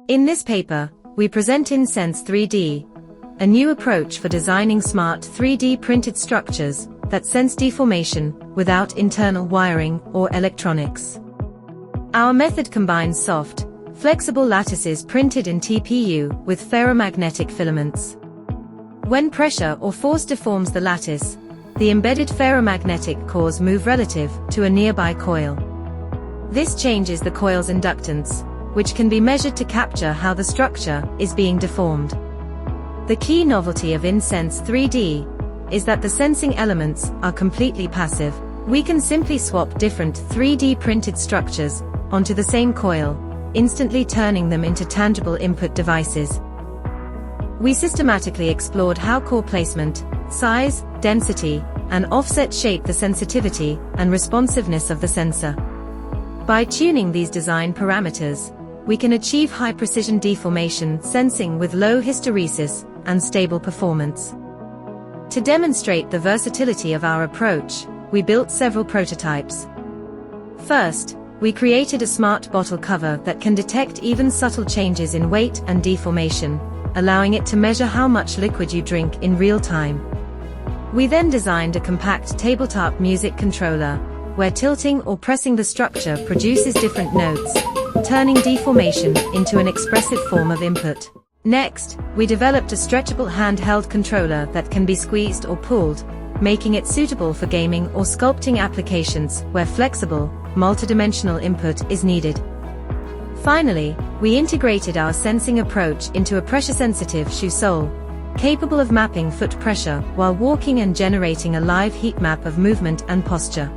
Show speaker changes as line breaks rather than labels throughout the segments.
In this paper, we present InSense3D, a new approach for designing smart 3D printed structures that sense deformation without internal wiring or electronics. Our method combines soft, flexible lattices printed in TPU with ferromagnetic filaments. When pressure or force deforms the lattice, the embedded ferromagnetic cores move relative to a nearby coil. This changes the coil's inductance, which can be measured to capture how the structure is being deformed. The key novelty of InSense3D is that the sensing elements are completely passive. We can simply swap different 3D printed structures onto the same coil, instantly turning them into tangible input devices. We systematically explored how core placement, size, density, and offset shape the sensitivity and responsiveness of the sensor. By tuning these design parameters, we can achieve high-precision deformation sensing with low hysteresis and stable performance. To demonstrate the versatility of our approach, we built several prototypes. First, we created a smart bottle cover that can detect even subtle changes in weight and deformation, allowing it to measure how much liquid you drink in real time. We then designed a compact tabletop music controller, where tilting or pressing the structure produces different notes, turning deformation into an expressive form of input. Next, we developed a stretchable handheld controller that can be squeezed or pulled, making it suitable for gaming or sculpting applications where flexible, multidimensional input is needed. Finally, we integrated our sensing approach into a pressure-sensitive shoe sole, capable of mapping foot pressure while walking and generating a live heat map of movement and posture.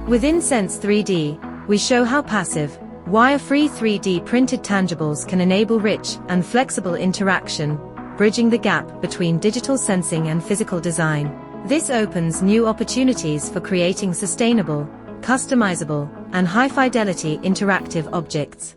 With InSense3D, we show how passive, wire-free 3D printed tangibles can enable rich and flexible interaction, bridging the gap between digital sensing and physical design. This opens new opportunities for creating sustainable, customizable, and high-fidelity interactive objects.